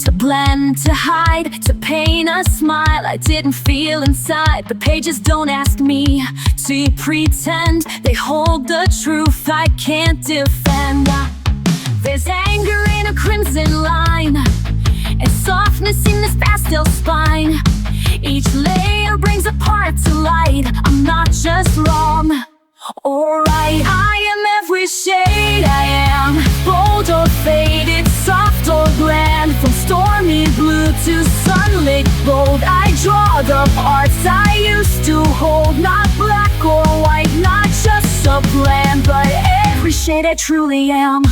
To blend, to hide, to paint a smile I didn't feel inside. The pages don't ask me to pretend. They hold the truth I can't defend. There's anger in a crimson line and softness in this pastel spine. Each layer brings a part to light. I'm not just wrong or right. I am every shade. I am bold or faded, soft or grand, from stormy blue to sunlit gold. I draw the parts I used to hold, not black or white, not just a blend, but every shade I truly am.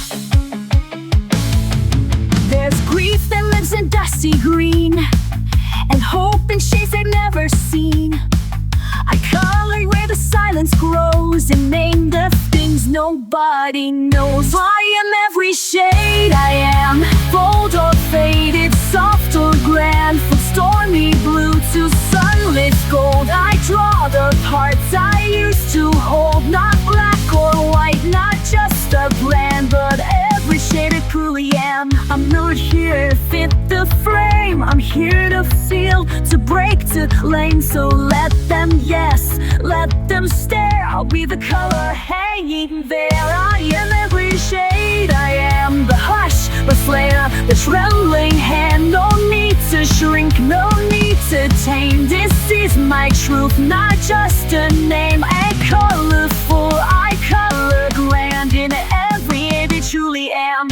There's grief that lives in dusty green, and hope in shades I've never seen. I color where the silence grows and name the things nobody knows. I am every shade. I am bold or faded, soft or grand, from stormy blue to sunlit gold. I draw the parts I used to hold, not black or white, not just a blend, but every shade I truly am. I'm not here to fit the frame, I'm here to feel, to break, to claim. So let them, yes, let them stare. I'll be the color hanging there. I am every shade. I am the hush, the flare, the trembling hand. No need to shrink, no need to tame. This is my truth, not just a name. And colorful, I color grand in every age I truly am.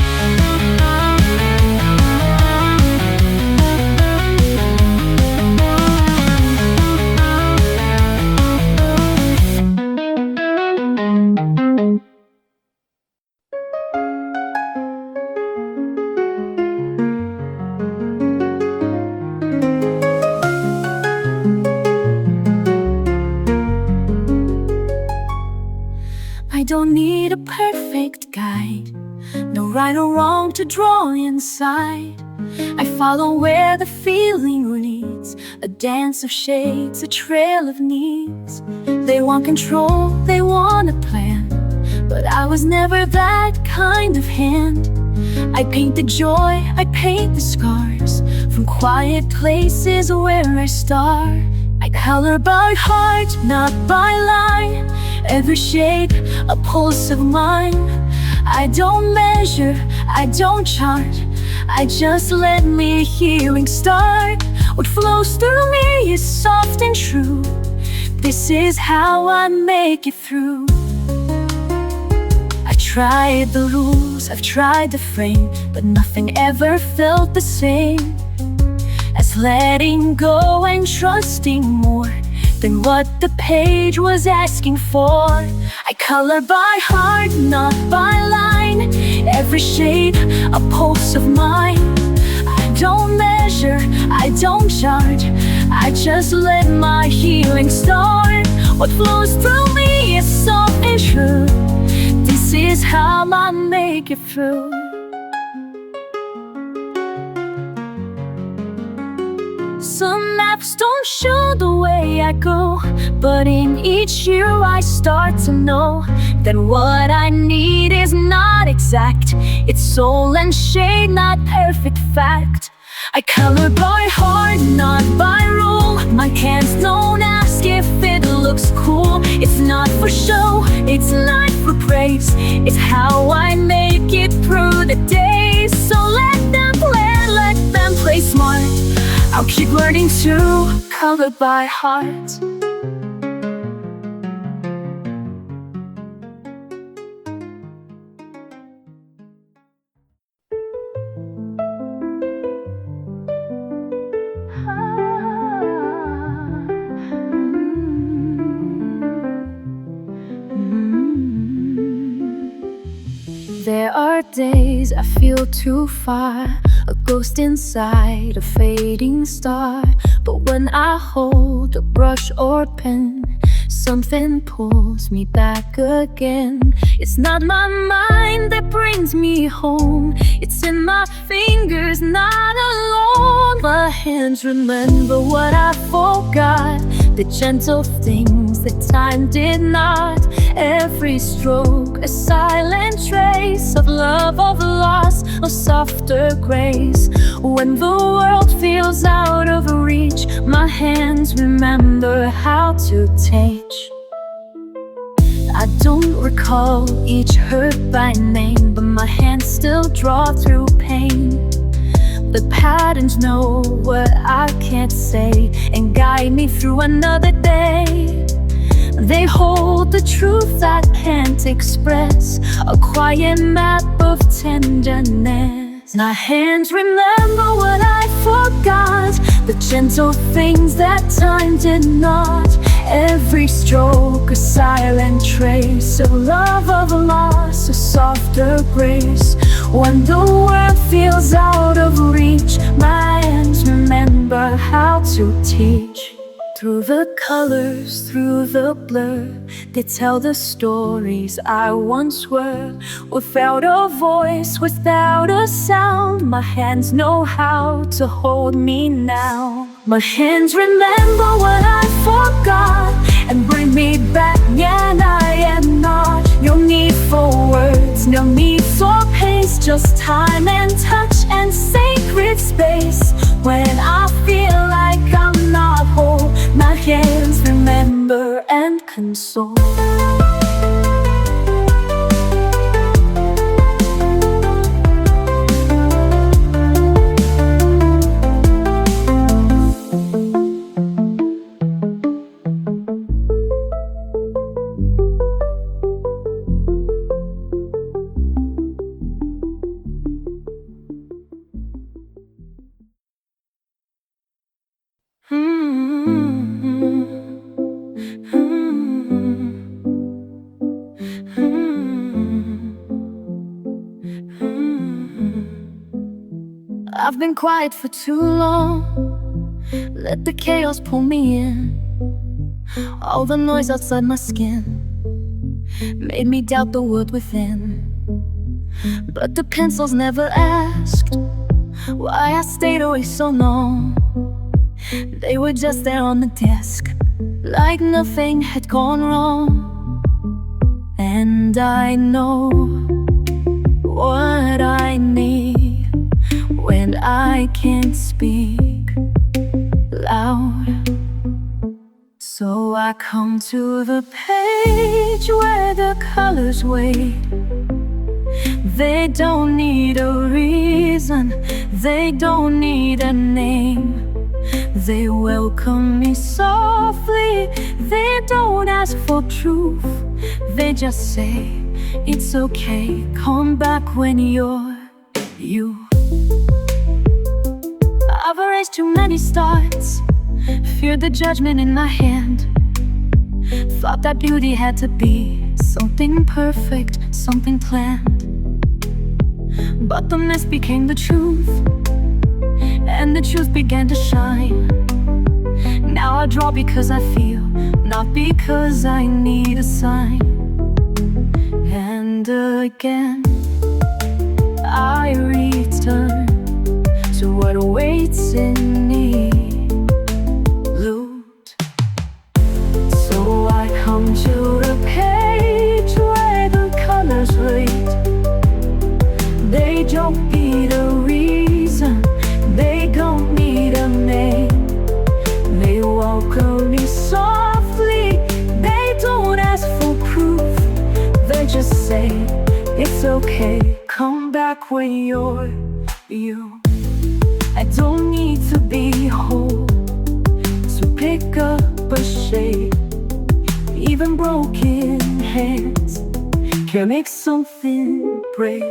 I don't need a perfect guide, no right or wrong to draw inside. I follow where the feeling leads, a dance of shades, a trail of needs. They want control, they want a plan, but I was never that kind of hand. I paint the joy, I paint the scars, from quiet places where I star. I color by heart, not by line, every shade a pulse of mine. I don't measure, I don't chart, I just let me healing start. What flows through me is soft and true. This is how I make it through. I tried the rules, I've tried the frame, but nothing ever felt the same as letting go and trusting more than what the page was asking for. I color by heart, not by line, every shade a pulse of mine. I don't measure, I don't chart, I just let my healing start. What flows through me is soft and true. This is how I make it through. Some maps don't show the way I go, but in each year I start to know that what I need is not exact. It's soul and shade, not perfect fact. I color by heart, not by rule. My hands don't ask if it looks cool. It's not for show, it's not for praise. It's how I make it through the days. So let them plan, let them play smart. I'll keep learning to color by heart. There are days I feel too far, a ghost inside a fading star. But when I hold a brush or pen, Something pulls me back again. It's not my mind that brings me home. It's in my fingers, not alone. My hands remember what I forgot, the gentle things that time did not. Every stroke, a silent trace of love, of loss, of softer grace. When the world feels out of reach, my hands remember how to teach. I don't recall each hurt by name, but my hands still draw through pain. The patterns know what I can't say and guide me through another day. They hold the truth I can't express, a quiet map of tenderness. My hands remember what I forgot, the gentle things that time did not. Every stroke, a silent trace of love, of loss, a softer grace. When the world feels out of reach, my hands remember how to teach. Through the colors, through the blur, they tell the stories I once were. Without a voice, without a sound, my hands know how to hold me now. My hands remember what I forgot and bring me back when I am not. No need for words, no need for pace, just time and touch and sacred space. When I feel like I'm not whole, my hands remember and console. I've been quiet for too long, let the chaos pull me in. All the noise outside my skin made me doubt the world within. But the pencils never asked why I stayed away so long. They were just there on the desk, like nothing had gone wrong. And I know what I need when I can't speak loud. So I come to the page where the colors wait. They don't need a reason, they don't need a name. They welcome me softly, they don't ask for proof. They just say, it's okay, come back when you're you. I've erased too many starts, feared the judgment in my hand. Thought that beauty had to be something perfect, something planned. But the mist became the truth, and the truth began to shine. Now I draw because I feel, not because I need a sign. And again I return to what awaits in me, loot. So I come to the page where the colors wait. They don't need a reason, they don't need a name. They welcome me softly, they don't ask for proof. They just say, it's okay, come back when you're you. I don't need to be whole to pick up a shade. Even broken hands can make something break.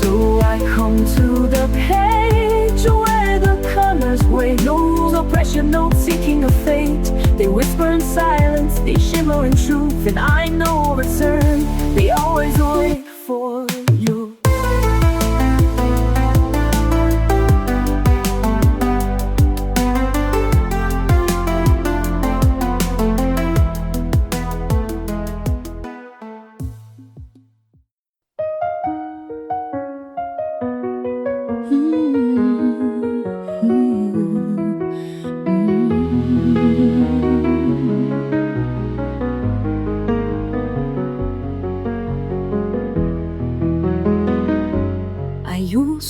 So I come to the page where the colors wait. No rules or pressure, no seeking of fate. They whisper in silence, they shimmer in truth. And I know return, they always wait for you.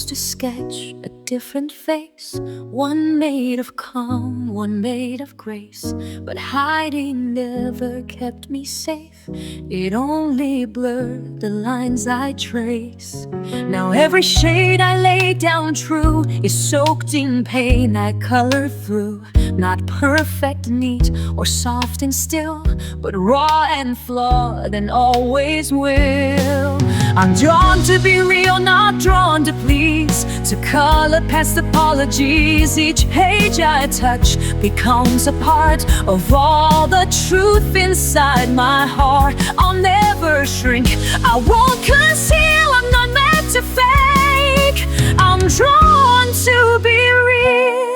to sketch a different face, one made of calm, one made of grace. But hiding never kept me safe, it only blurred the lines I trace. Now every shade I lay down true is soaked in pain I color through. Not perfect, neat, or soft and still, but raw and flawed and always will. I'm drawn to be real, not drawn to please, to color past apologies. Each page I touch becomes a part of all the truth inside my heart. I'll never shrink, I won't conceal, I'm not meant to fake. I'm drawn to be real.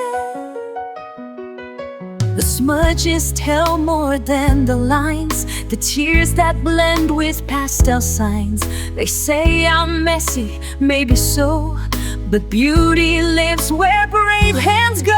The smudges tell more than the lines, the tears that blend with pastel signs. They say I'm messy, maybe so, but beauty lives where brave hands go.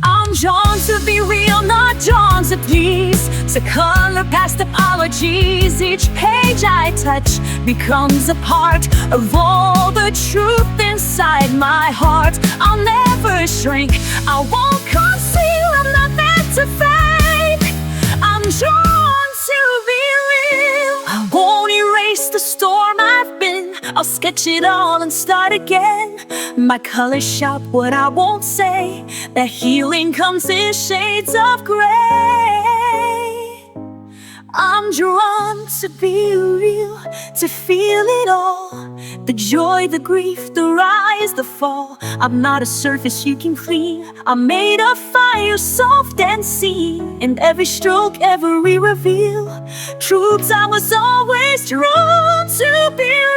I'm drawn to be real, not drawn to please, to color past apologies. Each page I touch becomes a part of all the truth inside my heart. I'll never shrink, I won't conceal, I'm not meant to fake. I'm drawn to be real. I won't erase the storm I've been, I'll sketch it all and start again. My colors shout what I won't say, that healing comes in shades of gray. I'm drawn to be real, to feel it all, the joy, the grief, the rise, the fall. I'm not a surface you can clean, I'm made of fire, soft and seen. In every stroke, every reveal, truths I was always drawn to be real.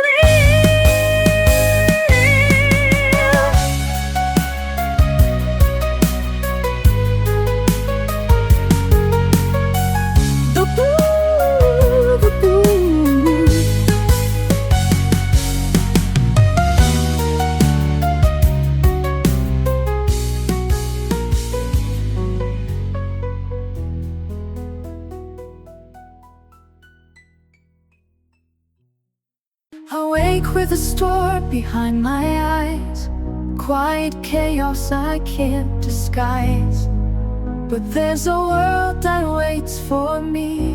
Awake with a storm behind my eyes, quiet chaos I can't disguise. But there's a world that waits for me,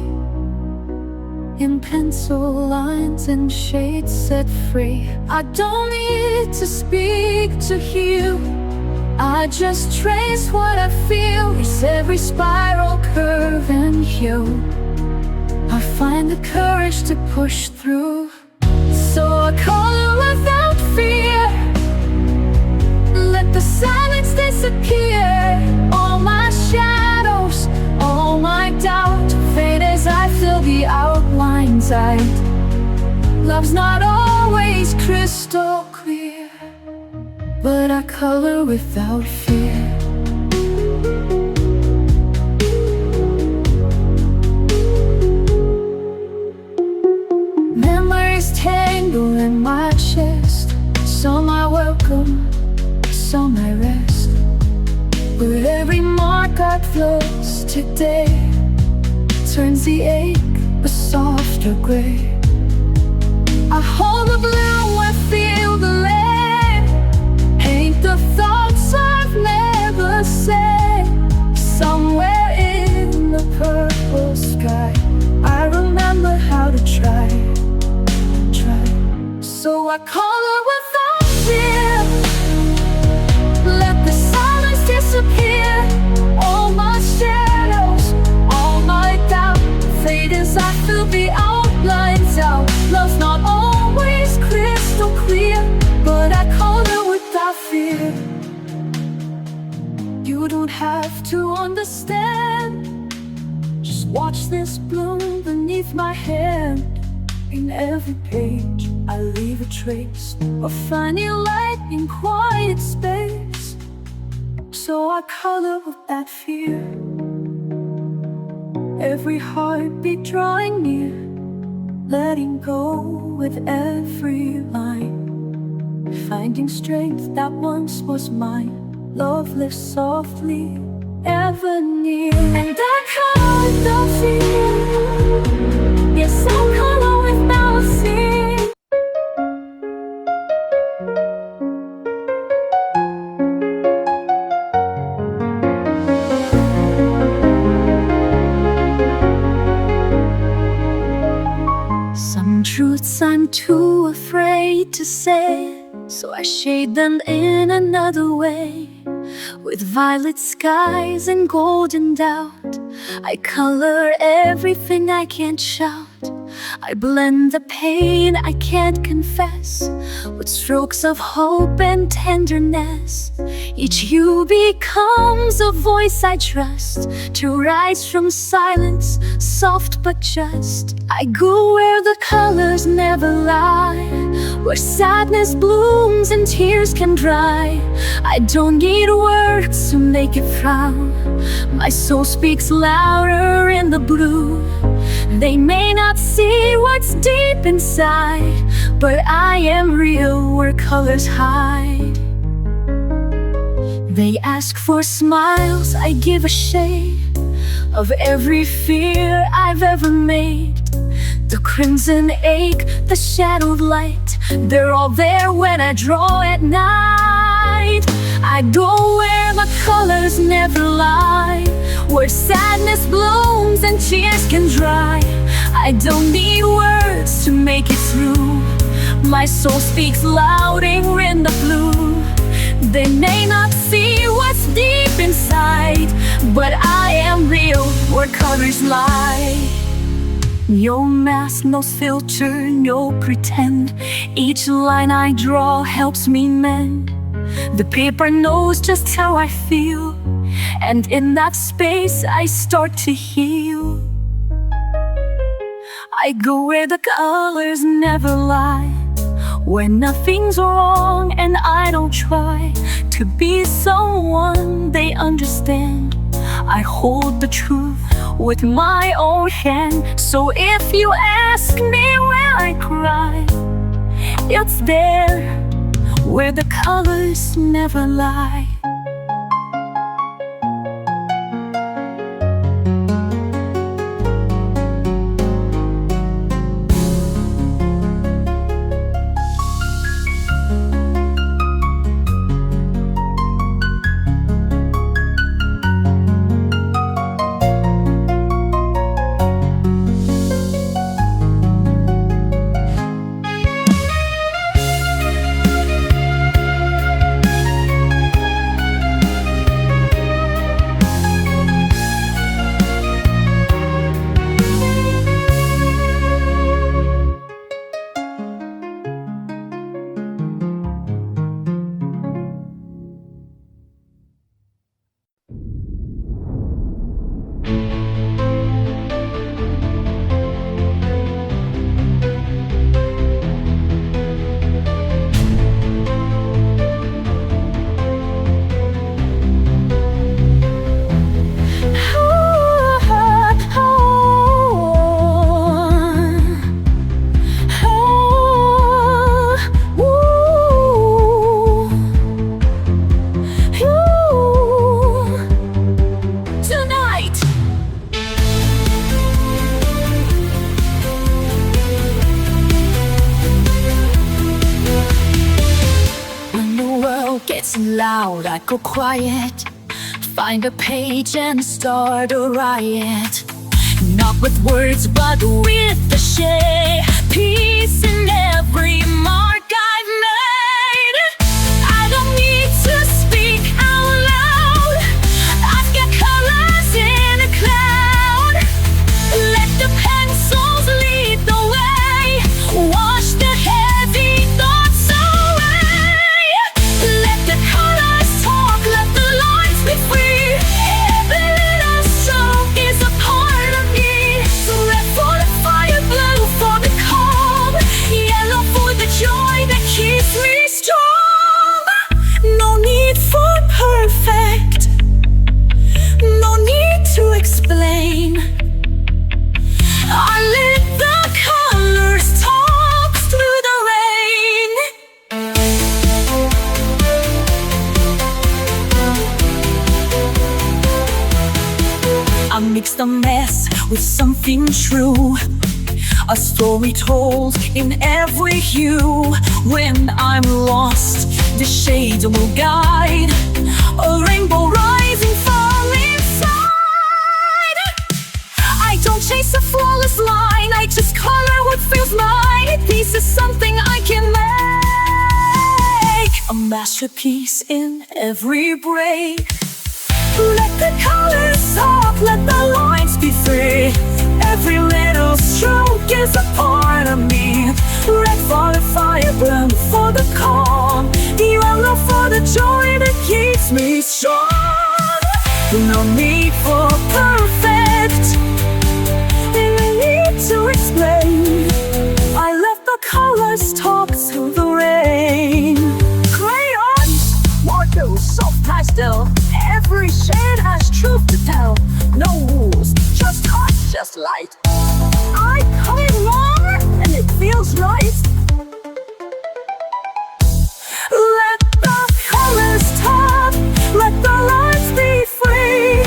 in pencil lines and shades set free. I don't need to speak to heal, I just trace what I feel. It's every spiral, curve and hue. I find the courage to push through. So I color without fear, let the silence disappear. All my shadows, all my doubt fade as I fill the outlines out. Love's not always crystal clear, but I color without fear. Tangle in my chest, some I welcome, some I rest. But every mark I close today turns the ache a softer gray. I hold the blue, I feel the lead, paint the thoughts I've never said. Somewhere in the purple sky, I remember how to try. So I color without fear, let the silence disappear. All my shadows, all my doubt fade as I fill the outlines out. Love's not always crystal clear, but I color without fear. You don't have to understand, just watch this bloom beneath my hand. In every page I leave a trace of finding light in quiet space. So I color without fear, every heartbeat drawing near, letting go with every line, finding strength that once was mine. Love lives softly, ever near. And I color without fear, yes, I'll color without fear. I'm too afraid to say it, so I shade them in another way. With violet skies and golden doubt, I color everything I can't shout. I blend the pain I can't confess with strokes of hope and tenderness. Each hue becomes a voice I trust to rise from silence, soft but just. I go where the colors never lie, where sadness blooms and tears can dry. I don't need words to make it frown. My soul speaks louder in the blue. They may not see what's deep inside, but I am real where colors hide. They ask for smiles, I give a shade of every fear I've ever made. The crimson ache, the shadowed light, they're all there when I draw at night. I go where the colors never lie, where sadness blooms and tears can dry. I don't need words to make it through. My soul speaks louder in the blue. They may not see what's deep inside, but I am real where colors lie. No mask, no filter, no pretend. Each line I draw helps me mend. The paper knows just how I feel, and in that space I start to heal. I go where the colors never lie, where nothing's wrong and I don't try to be someone they understand. I hold the truth with my own hand. So if you ask me where I cry, it's there where the colors never lie. Loud, I go quiet, find a page and start a riot. Not with words, but with the shade. Peace in every mark I've made. I don't need to speak out loud. I've got colors in a cloud. Let the pencils lead the way. Wash the heavy thoughts away. Let the colors talk, let the lines be free. Every little stroke is a part of me. So red for the fire, blue for the calm, yellow for the joy that keeps me strong. No need for perfect, no need to explain. I let the colors talk through the rain. I mix the mess with something true, a story told in every hue. When I'm lost, the shades will guide, a rainbow rising from inside. I don't chase a flawless line, I just color what feels mine. Pieces masterpiece in every break. Let the colors talk, let the lines be free. Every little stroke is a part of me. Red for the fire, blue for the calm, yellow for the joy that keeps me strong. No need for perfect, no need to explain. I let the colors talk through the rain. Crayons, water, soft pastel, every shade has truth to tell. No rules, just art, just light. I color more and it feels right. Let the colors talk, let the lines be free.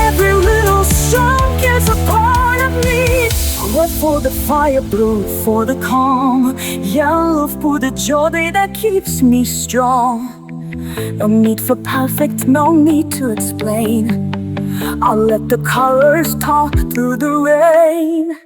Every little stroke is a part of me. Red for the fire, blue for the calm, yellow for the joy that keeps me strong. No need for perfect, no need to explain. I'll let the colors talk through the rain.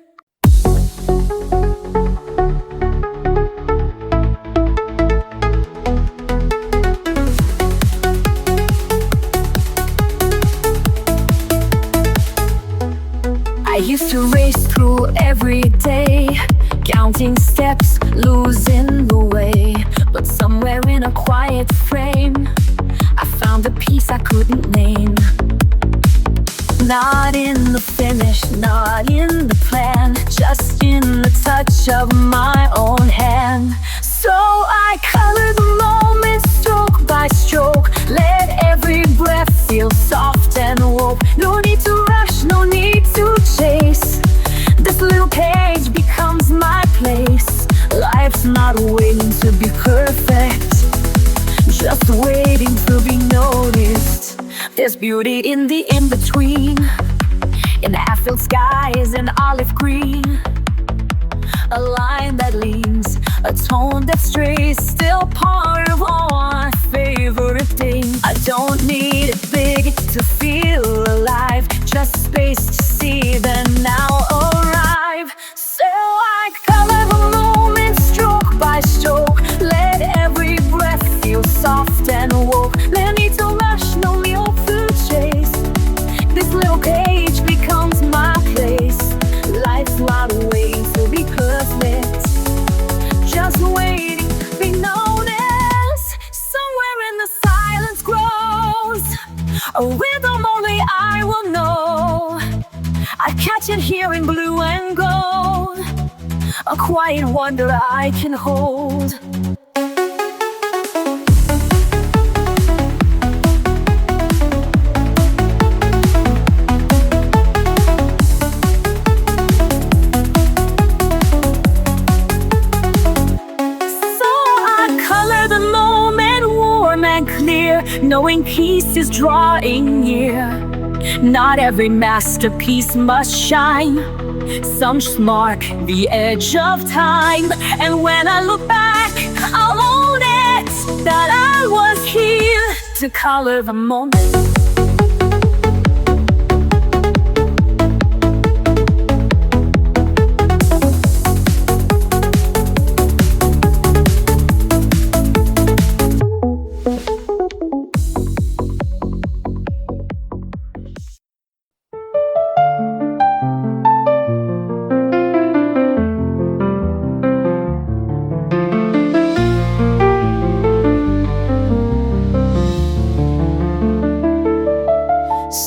I used to race through every day, counting steps, losing the way. But somewhere in a quiet frame, I found a peace I couldn't name. Not in the finish, not in the plan, just in the touch of my own hand. So I color the moment stroke by stroke. Let every breath feel soft and woke. No need to rush, no need to chase. This little page becomes my place. Life's not waiting to be perfect, just waiting to be noticed. There's beauty in the in-between, in half-filled skies and olive green. A line that leans, a tone that strays, still part of all my favorite things. I don't need it big to feel alive, just space to see the now arrive. So I color the moment stroke by stroke. Let every breath feel soft and woke. No need to rush, no need to chase. This little page becomes my place. Life's not waiting to be perfect, just waiting to be noticed. Somewhere in the silence grows a rhythm only I will know. I catch it here in blue and gold, a quiet wonder I can hold. Knowing peace is drawing near. Not every masterpiece must shine. Some just mark the edge of time. And when I look back, I'll own it, that I was here to color the moment.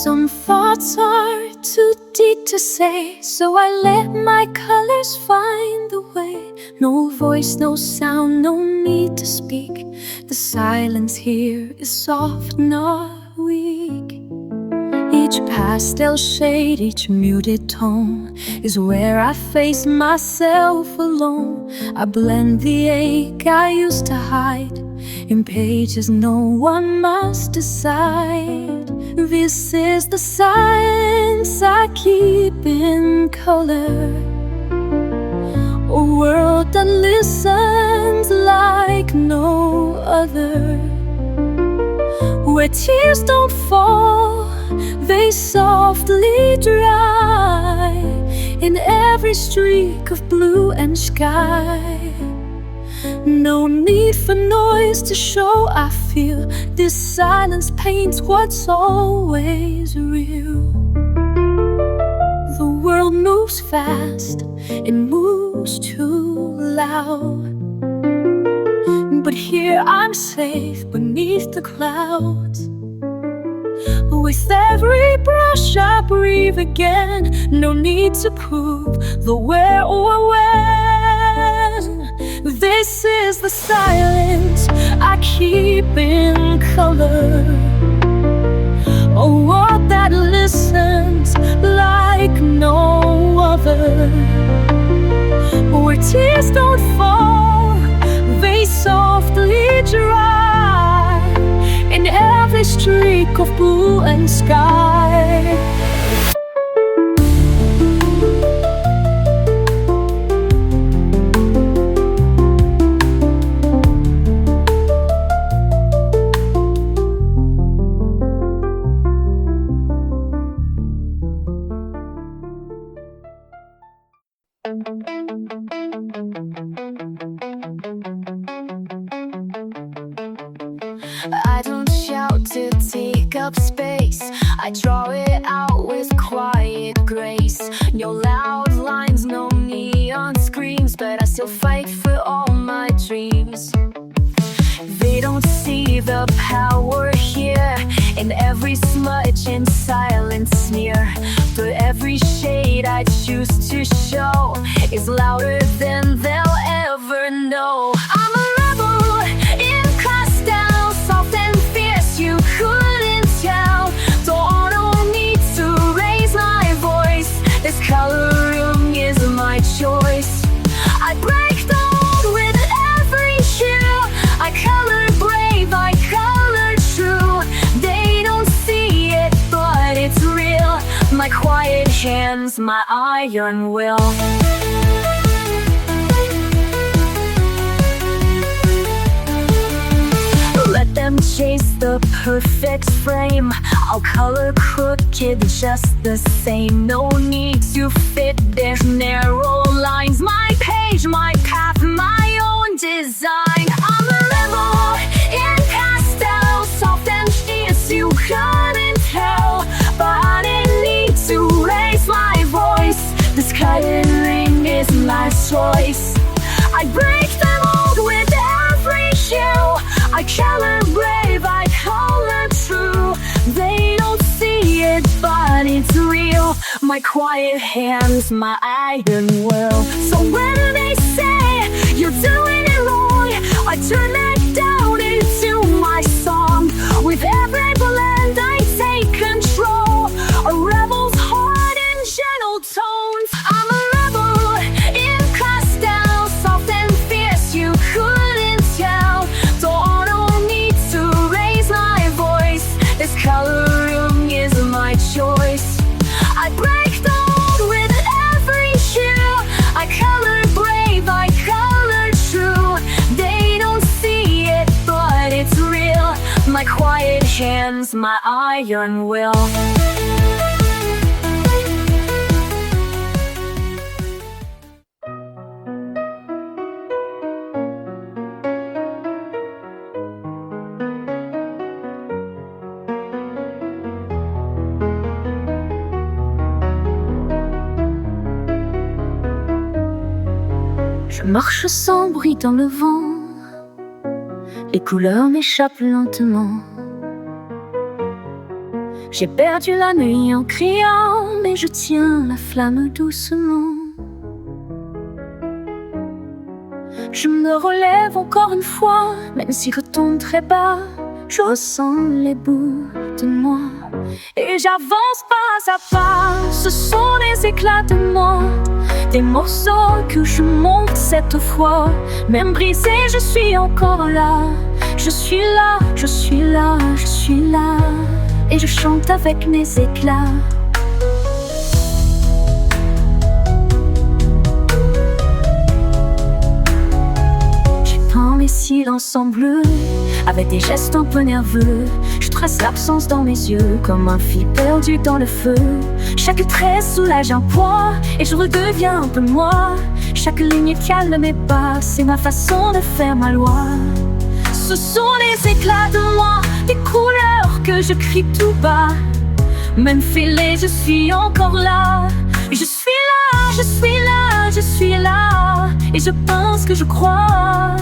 Some thoughts are too deep to say, so I let my colors find the way. No voice, no sound, no need to speak. The silence here is soft, not weak. Each pastel shade, each muted tone is where I face myself alone. I blend the ache I used to hide in pages no one must decide. This is the silence I keep in color, a world that listens like no other, where tears don't fall, they softly dry in every streak of blue and sky. No need for noise to show I feel. This silence paints what's always real. The world moves fast, it moves too loud, but here I'm safe beneath the clouds. With every brush I breathe again. No need to prove the where or when. This is the silence I keep in color. A world that listens like no other. Where tears don't fall, they softly dry in every streak of blue and sky. I don't shout to take up space. I draw it out with quiet grace. No loud lines, no neon screams, but I still fight for all my dreams. They don't see the power here in every smudge and silent smear. But every shade I choose to show is louder than they'll ever know. I'm a rebel in pastels, soft and fierce, you couldn't tell. Don't need to raise my voice, this coloring is my choice. I break the mold with every hue. I color brave, I color true. They don't see it, but it's real. My quiet hands, my iron will. Let them chase the perfect frame. I'll color crooked just the same. No need to fit their narrow lines. My page, my path, my own design. I'm a rebel in pastels, soft and fierce, you couldn't tell. But I didn't need to raise my voice, this coloring is my choice. I break the mold with every hue. I color brave, I color true. They don't see it, but it's real. My quiet hands, my iron will. So when they say you're doing it wrong, I turn that down into my song. With every blend I take control. A rebel's heart in gentle tones. I'm a rebel in pastels, soft and fierce, you couldn't tell. Don't need to raise my voice, this coloring is my choice. I break the mold with every hue. I color brave, I color true. They don't see it, but it's real. My quiet hands, my iron will. Je marche sans bruit dans le vent, les couleurs m'échappent lentement. J'ai perdu la nuit en criant, mais je tiens la flamme doucement. Je me relève encore une fois, même si je tombe très bas, je ressens les bouts de moi. Et j'avance pas à pas, ce sont des éclats de moi, des morceaux que je monte cette fois. Même brisé, je suis encore là. Je suis là, je suis là, je suis là. Et je chante avec mes éclats. J'ai peint mes silences en bleu, avec des gestes un peu nerveux. Je trace l'absence dans mes yeux, comme un fil perdu dans le feu. Chaque trait soulage un poids, et je redeviens un peu moi. Chaque ligne calme mes pas, c'est ma façon de faire ma loi. Ce sont les éclats de moi, des couleurs que je crie tout bas. Même fêlée, je suis encore là. Je suis là, je suis là, je suis là. Et je pense que je crois.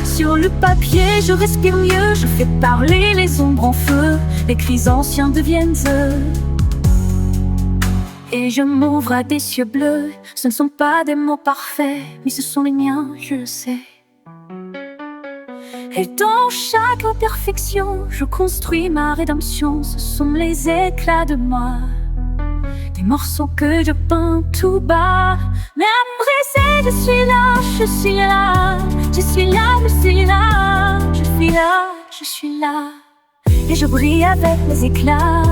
Sur le papier, je respire mieux. Je fais parler les ombres en feu. Les cris anciens deviennent eux. Et je m'ouvre à des cieux bleus. Ce ne sont pas des mots parfaits, mais ce sont les miens, je le sais. Et dans chaque imperfection, je construis ma rédemption. Ce sont les éclats de moi, des morceaux que je peins tout bas. Même brisé, je suis là, je suis là. Je suis là, je suis là. Je suis là, je suis là. Et je brille avec mes éclats.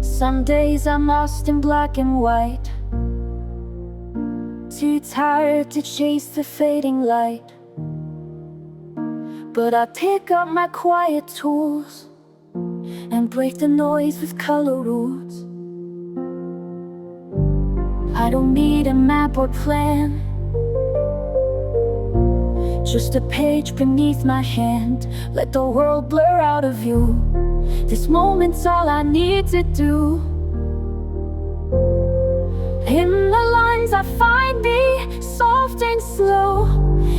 Some days I'm lost in black and white, too tired to chase the fading light. But I pick up my quiet tools and break the noise with color rules. I don't need a map or plan, just a page beneath my hand. Let the world blur out of view. This moment's all I need to do. In the lines I find me, soft and slow,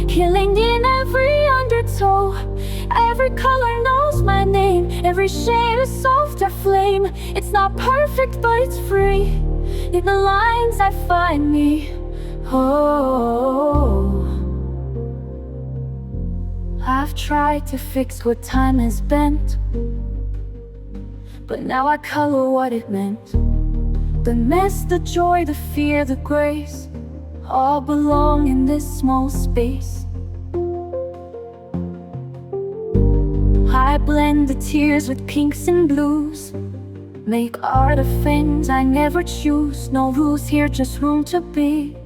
healing in every undertow. Every color knows my name, every shade a softer flame. It's not perfect, but it's free. In the lines I find me. Oh, I've tried to fix what time has bent, but now I color what it meant. The mess, the joy, the fear, the grace, all belong in this small space. I blend the tears with pinks and blues, make art of things I never choose. No rules here, just room to be.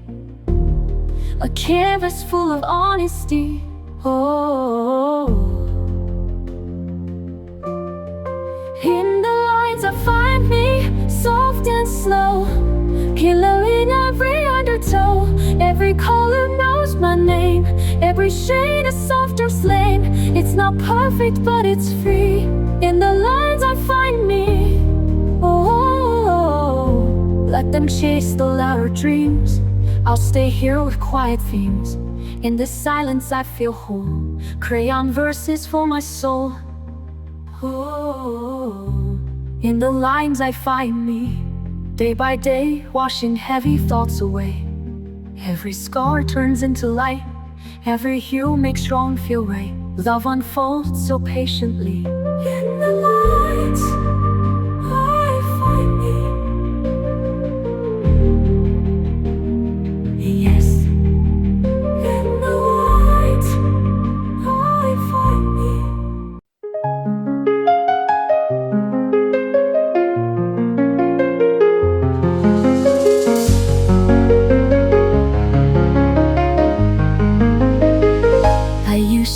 A canvas full of honesty. Oh, in the lines I find me, soft and slow, pillow in every undertow. Every color knows my name, every shade a softer flame. It's not perfect, but it's free. In the lines I find me. Oh, let them chase the louder dreams. I'll stay here with quiet themes. In this silence I feel whole. Crayon verses for my soul. Oh, in the lines I find me, day by day, washing heavy thoughts away. Every scar turns into light, every hue makes wrong feel right. Love unfolds so patiently. In the lines I find me. Yes, in the lines I find me.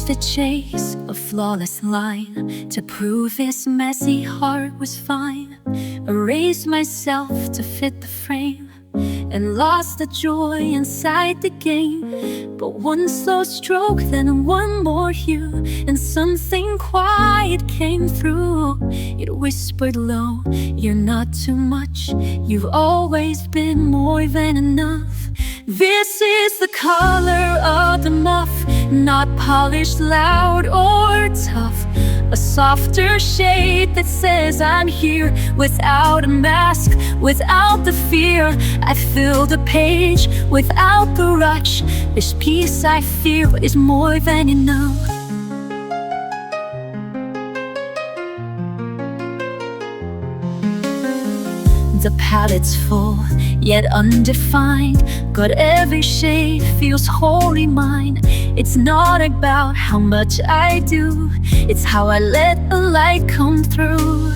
To chase a flawless line, to prove his messy heart was fine. Erased myself to fit the frame, and lost the joy inside the game. But one slow stroke, then one more hue, and something quiet came through. It whispered low, you're not too much, you've always been more than enough. This is the color of the muff, not polished, loud, or tough. A softer shade that says I'm here, without a mask, without the fear. I fill the page without the rush. This piece I feel is more than enough. The palette's full, yet undefined, but every shade feels wholly mine. It's not about how much I do, it's how I let a light come through.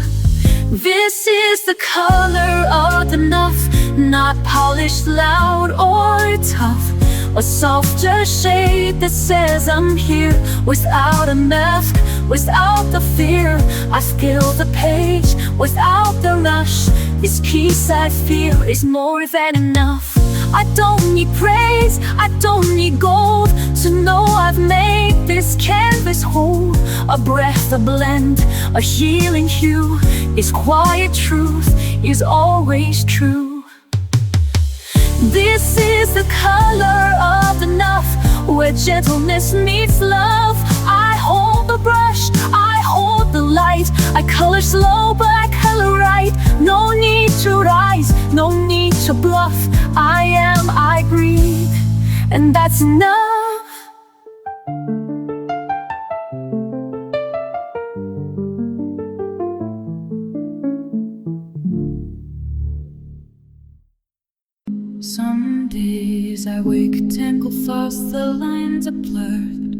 This is the color of the nuff, not polished, loud, or tough. a softer shade that says I'm here. Without a mask, without the fear, I fill the page without the rush. This peace I feel is more than enough. I don't need praise, I don't need gold to know I've made this canvas whole. A breath, a blend, a healing hue. Is quiet truth, is always true. This is the color of enough, where gentleness meets love. I hold the brush, I hold the light. I color slow, but I color right. No need to rise, no need to bluff. I am, I breathe, and that's enough. Some days I wake, tangled thoughts, the lines are blurred,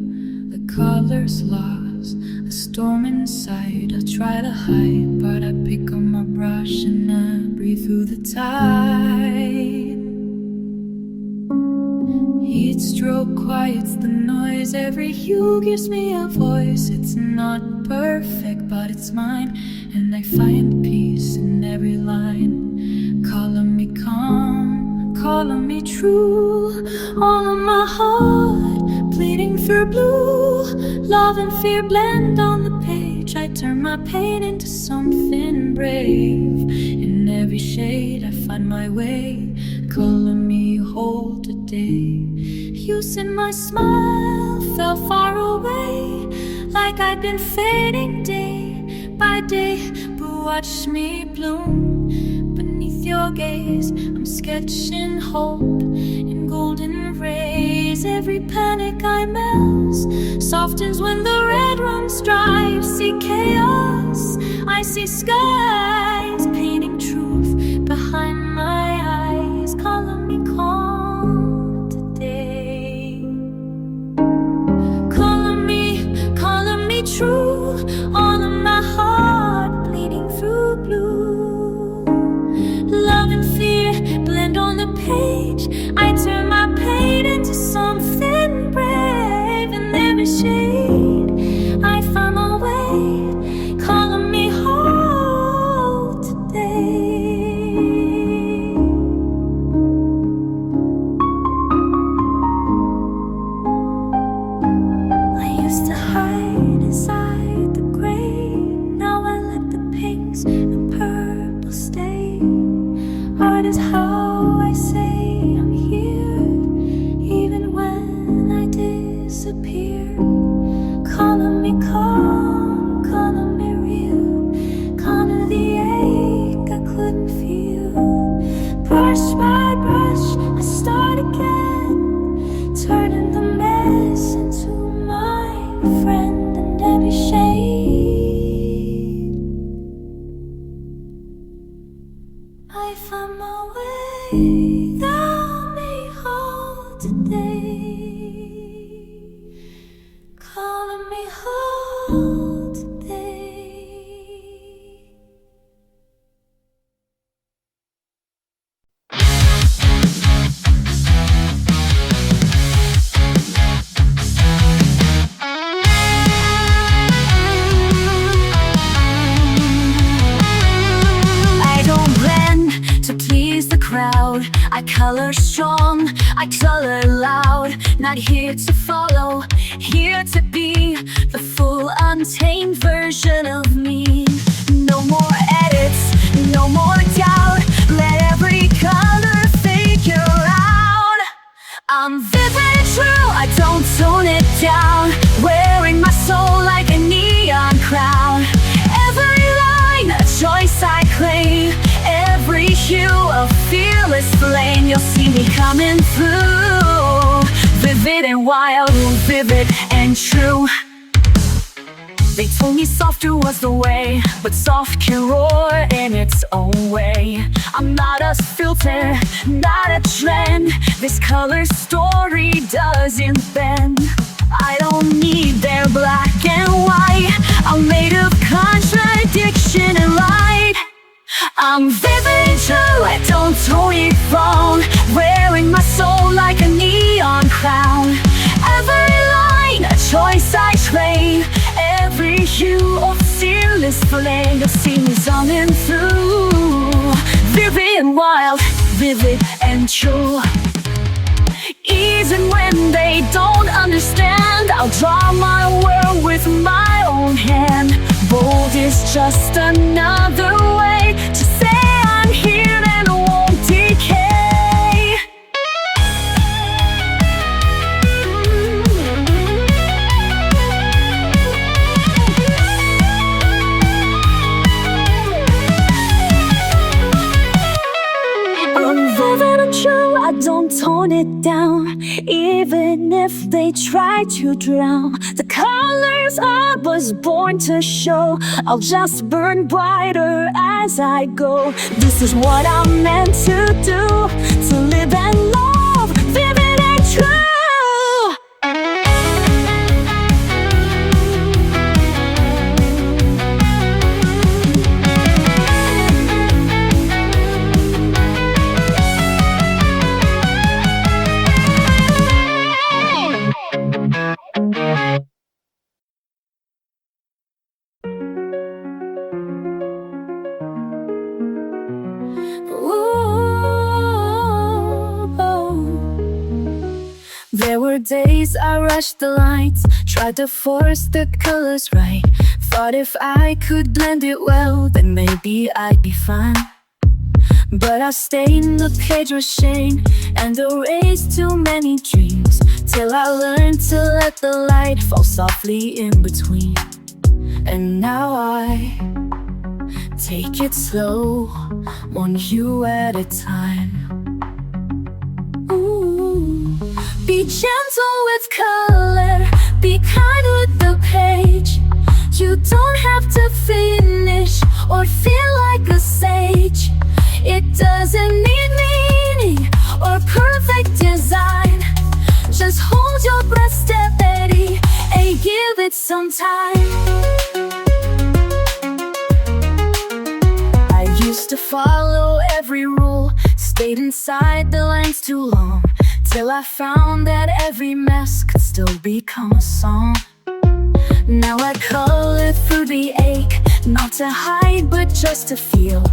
the colors lost, a storm inside. I try to hide, but I pick up my brush and I breathe through the tide. Heat stroke quiets the noise, every hue gives me a voice. It's not perfect, but it's mine, and I find peace in every line. Calling me calm, calling me true. All of my heart bleeding through blue. Love and fear blend on the page. I turn my pain into something brave. In every shade I find my way. Calling me whole today. You said my smile fell far away, like I'd been fading day by day. But watch me bloom beneath your gaze. I'm sketching hope in golden rays. Every panic I melt softens when the red runs dry. I see chaos, I see skies, painting truth behind my eyes. Calling me calm today. Calling me true. All of my heart bleeding through blue. Love and fear blend on the page. I turn my pain into something brave. In every shade I find my way. Calling me whole today. I used to hide inside the gray. Now I let the pinks and purple stay. Art is how I say I'm here, even when I disappear. Calling me calm, calling me real. Calling the ache I couldn't feel. Brush by brush, I start again, turning the mess into my friend. And every shade I find my way. Thou me whole today. Calling me whole today. I don't blend to please the crowd. I color strong, I color loud. Not here to follow, here to be the full untamed version of me. No more edits, no more doubt. Let every color figure out. I'm vivid and true, I don't tone it down. Wearing my soul like a neon crown. Every line, a choice I claim. Every hue, a fearless flame. You'll see me coming through. Vivid and wild, vivid and true. They told me softer was the way, but soft can roar in its own way. I'm not a filter, not a trend. This color story doesn't bend. I don't need their black and white. I'm made of contradiction and light. I'm vivid and true, I don't tone it wrong. Wearing my soul like a neon hue of fearless flame that seems on and through. Vivid and wild, vivid and true. Even when they don't understand, I'll draw my world with my own hand. Bold is just another way to say I'm here and won't decay. I'm vivid and true, I don't tone it down. Even if they try to drown the colors I was born to show, I'll just burn brighter as I go. This is what I'm meant to do, to live and love, vivid and true. There were days I rushed the lights, tried to force the colors right. Thought if I could blend it well, then maybe I'd be fine. But I stained the page with shame and erased too many dreams, till I learned to let the light fall softly in between. And now I take it slow, one hue at a time. Ooh. Be gentle with color, be kind with the page. You don't have to finish or feel like a sage. It doesn't need meaning or perfect design. Just hold your breath steady and give it some time. I used to follow every rule, stayed inside the lines too long, till I found that every mess could still become a song. Now I color through the ache, not to hide but just to feel.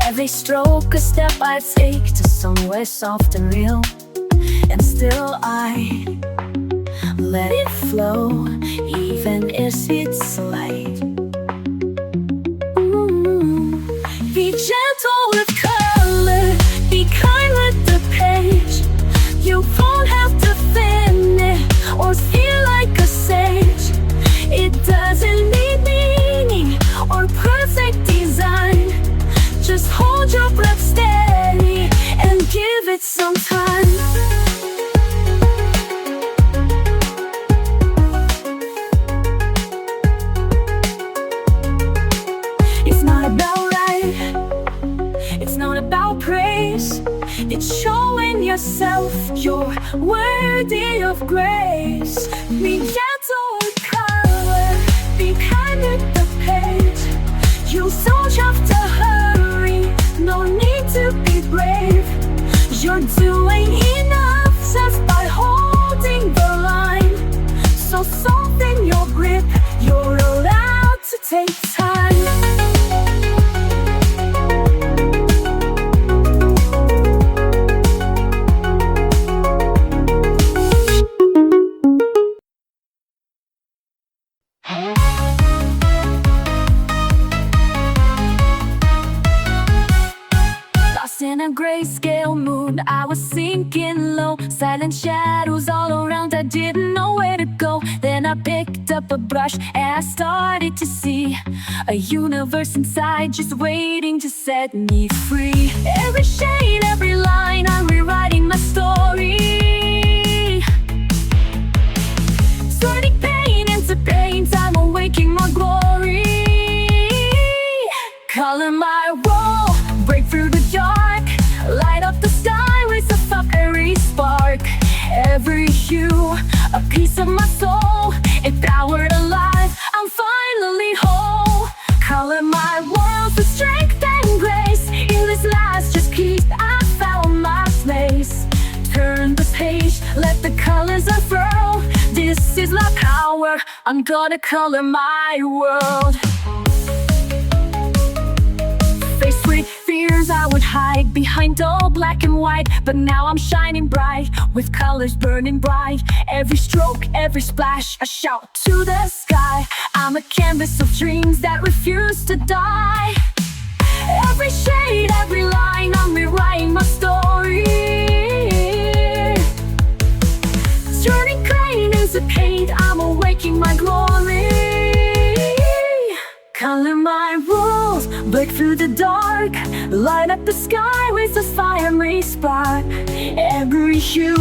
Every stroke a step I take to somewhere soft and real. And still I let it flow, even if it's light. Be gentle with color, be kind with the page. You won't have to finish or feel like a sage. It doesn't need meaning or perfect design. Just hold your breath steady and give it some time. It's not about right, it's not about praise. It's showing yourself you're worthy of grace. Be gentle with color, be kind with the page. You don't have to hurry, no need to be brave. You're doing enough just by holding the line. So soften your grip, you're allowed to take time. In a grayscale mood, I was sinking low. Silent shadows all around, I didn't know where to go. Then I picked up a brush and I started to see a universe inside just waiting to set me free. Every shade, every line, I'm rewriting my story. Turning pain into paint, I'm awaking my glory. Color my role, break through the dark, light up the sky with a fiery spark. Every hue, a piece of my soul, empowered alive, I'm finally whole. Color my world with strength and grace. In this last just piece, I found my place. Turn the page, let the colors unfurl. This is my power, I'm gonna color my world. Faced with fears I would hide behind dull black and white, but now I'm shining bright with colors burning bright. Every stroke, every splash, a shout to the sky. I'm a canvas of dreams that refuse to die. Every shade, every line, I'm rewriting my story. Turning pain into pain, I'm awaking my glory. Color my rules, break through the dark, light up the sky with a fiery spark. Every hue,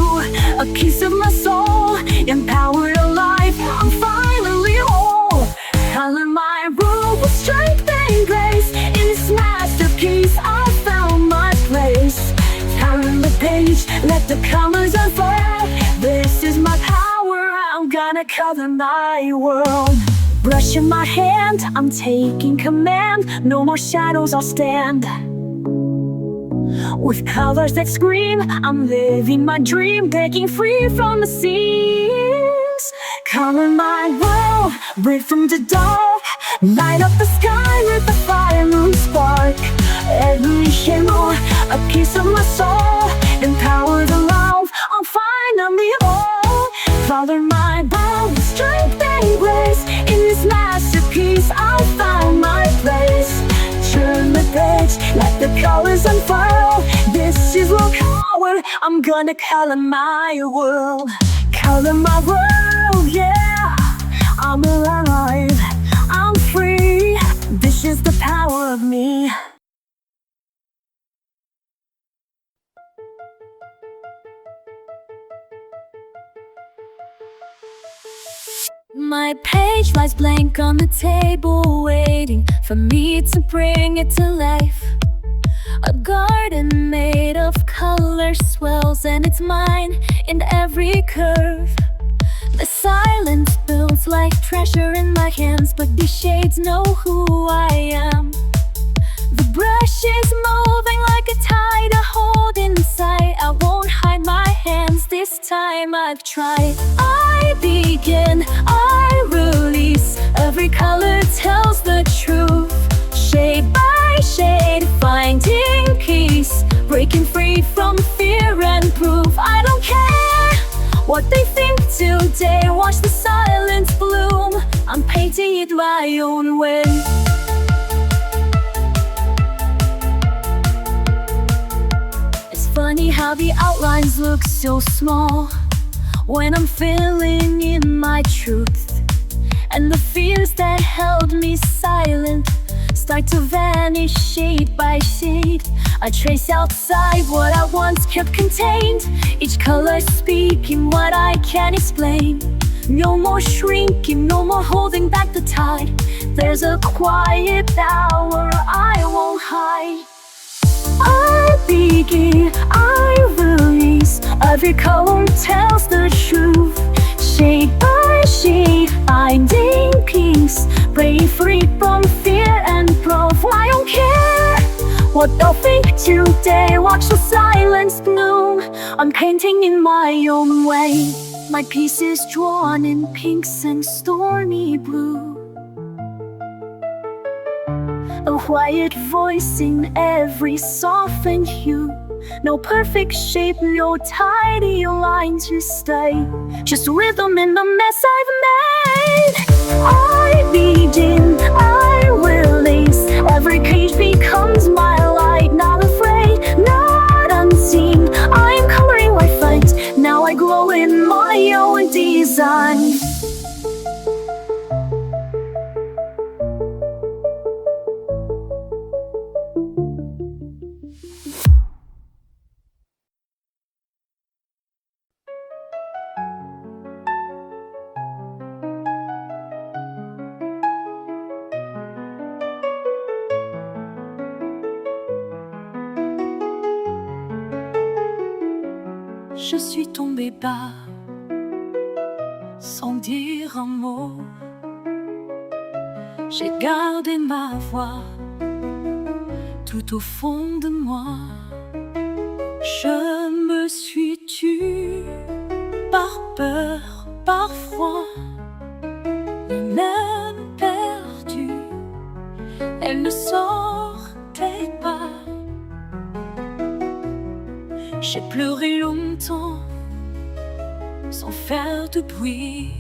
a piece of my soul, empowered alive, I'm finally whole. Color my rules with strength and grace, in this masterpiece I found my place. Turn the page, let the colors unfurl. This is my power, I'm gonna color my world. Brush in my hand, I'm taking command. No more shadows, I'll stand. With colors that scream, I'm living my dream, breaking free from the seams. Color my world, break from the dark, light up the sky with a fiery spark. Every hero, a piece of my soul, empowered alive, I'm finally whole. Color my world with strength and grace, in this masterpiece I found my place. Turn the page, let the colors unfurl. This is what power, I'm gonna color my world. Color my world, yeah. I'm alive, I'm free. This is the power of me. My page lies blank on the table, waiting for me to bring it to life. A garden made of color swells, and it's mine in every curve. The silence builds like treasure in my hands, but these shades know who I am. The brush is moving like a tide, I hold inside. I won't hide my hands, this time I've tried. I begin, I release. Every color tells the truth. Shade by shade, finding peace, breaking free from fear and proof. I don't care what they think today, watch the silence bloom. I'm painting it my own way. Funny how the outlines look so small when I'm filling in my truth, and the fears that held me silent start to vanish shade by shade. I trace outside what I once kept contained, each color speaking what I can't explain. No more shrinking, no more holding back the tide. There's a quiet power I won't hide. I begin, I release. Every color tells the truth. Shade by shade, finding peace, breaking free from fear and proof. I don't care what they'll think today, watch the silence bloom. I'm painting in my own way. My piece is drawn in pinks and stormy blue. A quiet voice in every softened hue. No perfect shape, no tidy line to stay, just rhythm in the mess I've made. I begin, I release. Every page becomes my light, not afraid, not unseen. I'm coloring my fight, now I glow in my own design. Je suis tombée bas, sans dire un mot. J'ai gardé ma voix, tout au fond de moi. Je me suis tue, par peur, par froid. pleurer longtemps sans faire de bruit.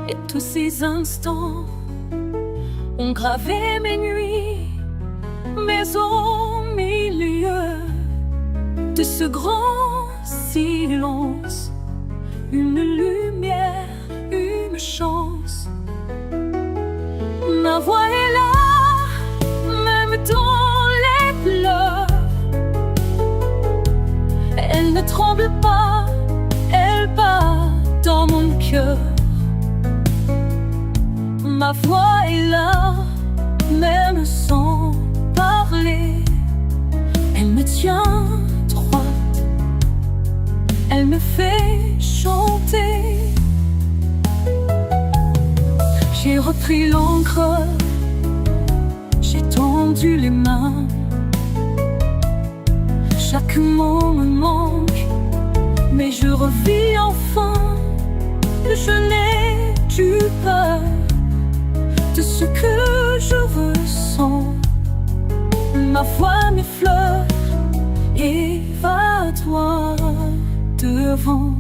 Et tous ces instants ont gravé mes nuits. Mais au milieu de ce grand silence, une lumière, une chance. Ma voix est là, même dans les pleurs. Elle ne tremble pas, elle bat dans mon cœur. Ma voix est là, même sans parler. Elle me tient droite, elle me fait chanter. J'ai repris l'encre, j'ai tendu les mains. Chaque mot me manque, mais je revis enfin. Je n'ai plus peur de ce que je ressens. Ma voix m'effleure et va droit devant.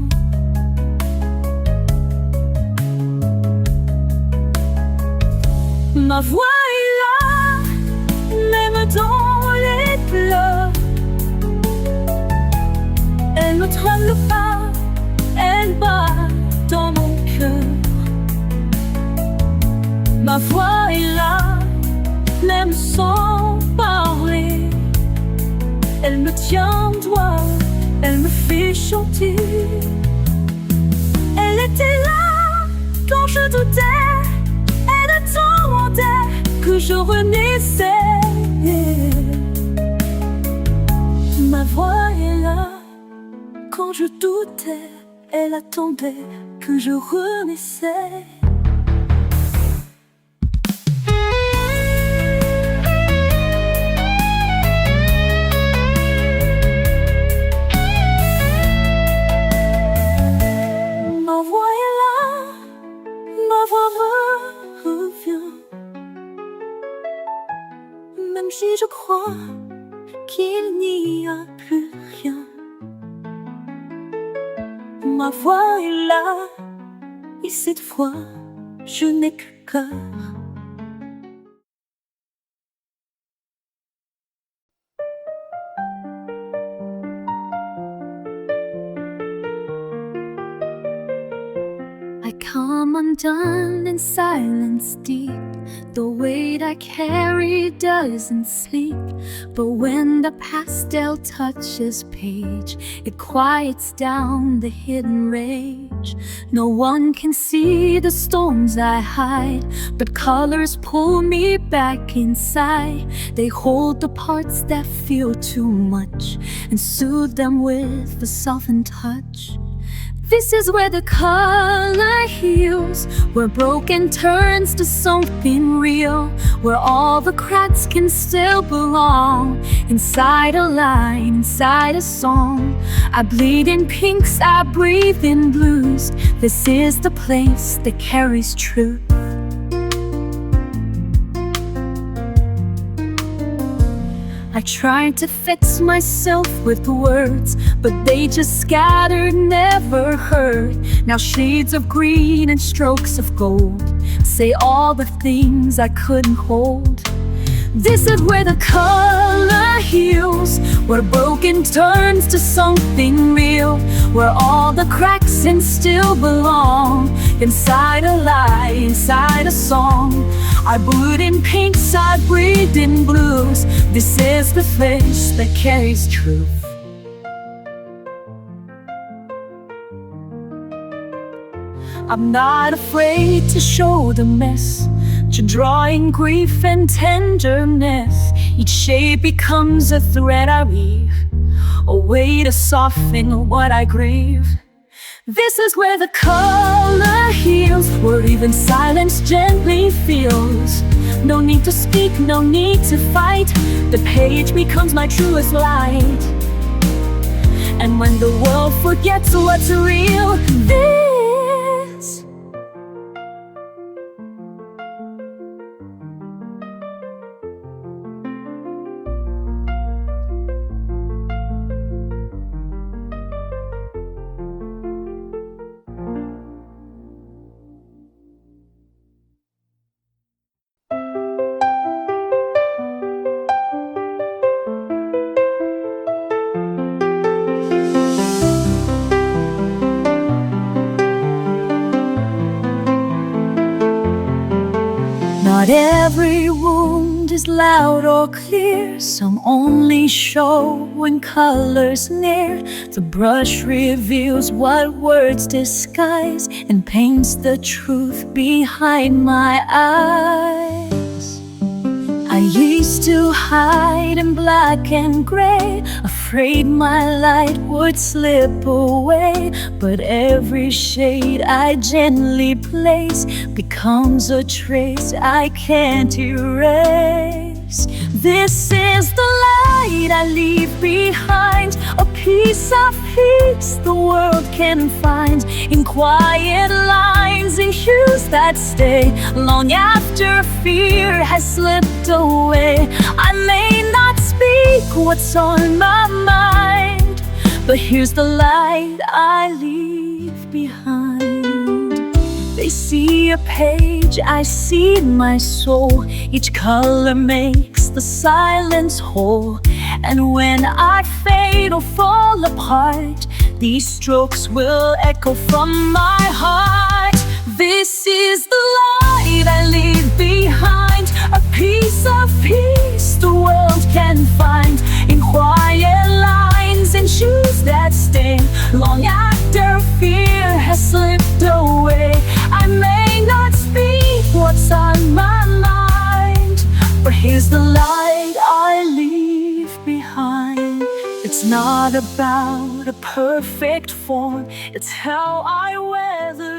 Ma voix est là, même dans les pleurs. Elle ne tremble pas, elle bat dans mon cœur. Ma voix est là, même sans parler. Elle me tient droit, elle me fait chanter. Elle était là quand je doutais, elle attendait que je renaissais. Ma voix est là quand je doutais, elle attendait que je renaissais. Ma voix est là, ma voix revient. Même si je crois qu'il n'y a plus rien. Ma voix est là, et cette fois, je n'ai que cœur. I come undone in silence deep. The weight I carry doesn't sleep. But when the pastel touches page, it quiets down the hidden rage. No one can see the storms I hide, but colors pull me back inside. They hold the parts that feel too much and soothe them with a softened touch. This is where the color heals, where broken turns to something real, where all the cracks can still belong. Inside a line, inside a song, I bleed in pinks, I breathe in blues. This is the place that carries truth. I tried to fix myself with words, but they just scattered, never heard. Now shades of green and strokes of gold say all the things I couldn't hold. This is where the color heals, where broken turns to something real, where all the cracks and still belong. Inside a lie, inside a song, I bleed in pinks, I breathe in blues. This is the place that carries truth. I'm not afraid to show the mess, to draw in grief and tenderness. Each shade becomes a thread I weave, a way to soften what I grieve. This is where the color heals, where even silence gently feels. No need to speak, no need to fight. The page becomes my truest light. And when the world forgets what's real, Not every wound is loud or clear. Some only show when color's near. The brush reveals what words disguise and paints the truth behind my eyes. I used to hide in black and gray, afraid my light would slip away. But every shade I gently place becomes a trace I can't erase. This is the light I leave behind, a piece of peace the world can find in quiet lines and hues that stay long after fear has slipped away. I may not speak what's on my mind, but here's the light I leave behind. They see a page, I see my soul. Each color makes the silence whole. And when I fade or fall apart, these strokes will echo from my heart. This is the light I leave behind, a piece of peace the world can find in quiet lines and shoes that sting long after fear has slipped away. I may not speak what's on my mind, but here's the light I leave behind. It's not about a perfect form, it's how I weather